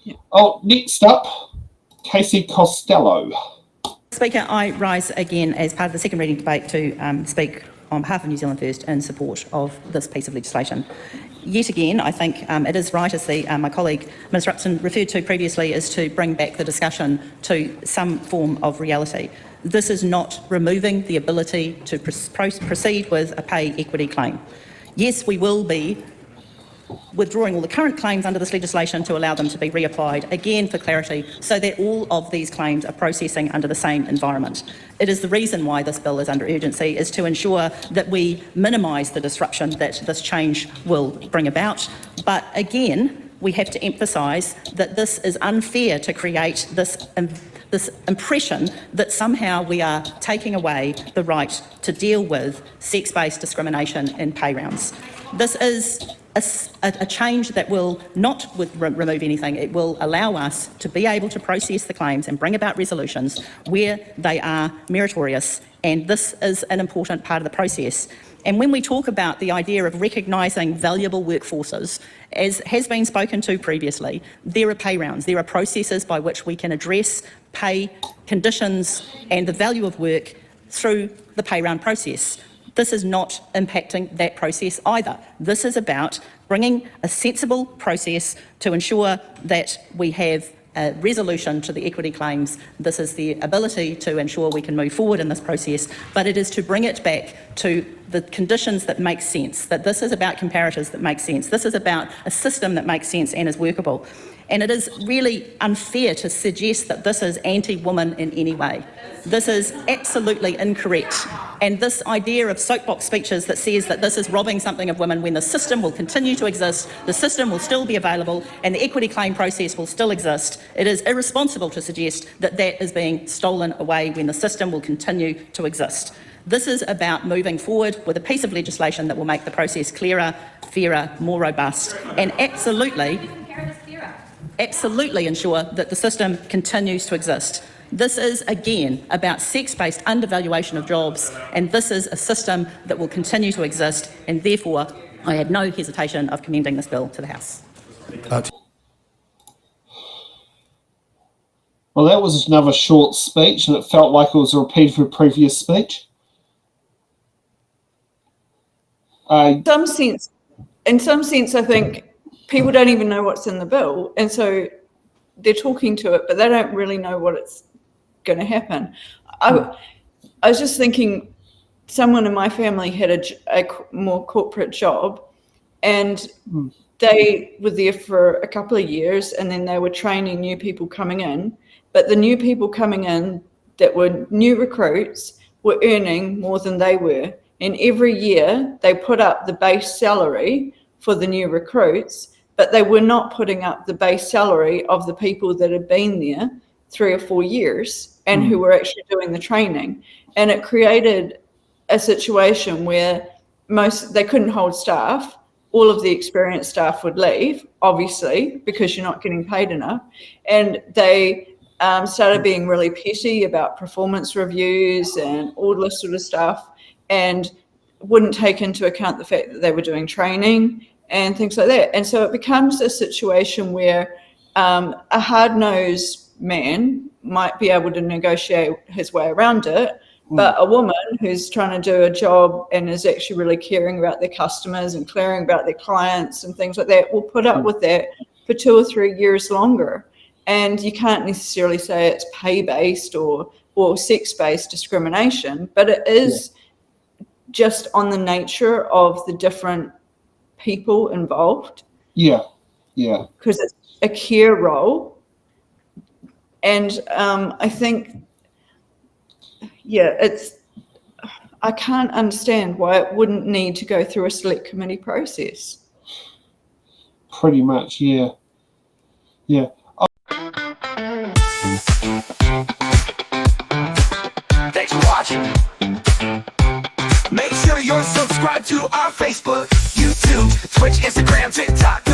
Yeah. Oh, next up, Casey Costello. Speaker, I rise again as part of the second reading debate to speak on behalf of New Zealand First in support of this piece of legislation. Yet again, I think it is right, as my colleague Ms Rupson referred to previously, is to bring back the discussion to some form of reality. This is not removing the ability to proceed with a pay equity claim. Yes, we will be withdrawing all the current claims under this legislation to allow them to be reapplied, again for clarity, so that all of these claims are processing under the same environment. It is the reason why this bill is under urgency, is to ensure that we minimise the disruption that this change will bring about. But again, we have to emphasise that this is unfair to create this impression that somehow we are taking away the right to deal with sex-based discrimination in pay rounds. This is a change that will not remove anything. It will allow us to be able to process the claims and bring about resolutions where they are meritorious, and this is an important part of the process. And when we talk about the idea of recognising valuable workforces, as has been spoken to previously, there are pay rounds, there are processes by which we can address pay conditions and the value of work through the pay round process. This is not impacting that process either. This is about bringing a sensible process to ensure that we have a resolution to the equity claims. This is the ability to ensure we can move forward in this process, but it is to bring it back to the conditions that make sense, that this is about comparators that make sense. This is about a system that makes sense and is workable. And it is really unfair to suggest that this is anti-woman in any way. This is absolutely incorrect. And this idea of soapbox speeches that says that this is robbing something of women when the system will continue to exist, the system will still be available, and the equity claim process will still exist, it is irresponsible to suggest that that is being stolen away when the system will continue to exist. This is about moving forward with a piece of legislation that will make the process clearer, fairer, more robust, and absolutely ensure that the system continues to exist. This is, again, about sex-based undervaluation of jobs, and this is a system that will continue to exist, and therefore I had no hesitation of commending this bill to the House. Well, that was just another short speech, and it felt like it was a repeat of a previous speech. In some sense, I think people don't even know what's in the bill, and so they're talking to it, but they don't really know what it's going to happen. I was just thinking, someone in my family had a more corporate job, and they were there for a couple of years, and then they were training new people coming in, but the new people coming in that were new recruits were earning more than they were. And every year they put up the base salary for the new recruits, but they were not putting up the base salary of the people that had been there 3 or 4 years and who were actually doing the training. And it created a situation where they couldn't hold staff. All of the experienced staff would leave, obviously, because you're not getting paid enough. And they started being really petty about performance reviews and all this sort of stuff, and wouldn't take into account the fact that they were doing training and things like that. And so it becomes a situation where a hard-nosed man might be able to negotiate his way around it, but a woman who's trying to do a job and is actually really caring about their customers and caring about their clients and things like that will put up with that for 2 or 3 years longer. And you can't necessarily say it's pay-based or sex-based discrimination, but it is just on the nature of the different people involved. Yeah. Because it's a care role. And I think, I can't understand why it wouldn't need to go through a select committee process. Pretty much, yeah. Thanks for watching. Make sure you're subscribed to our Facebook, YouTube, Twitch, Instagram, TikTok.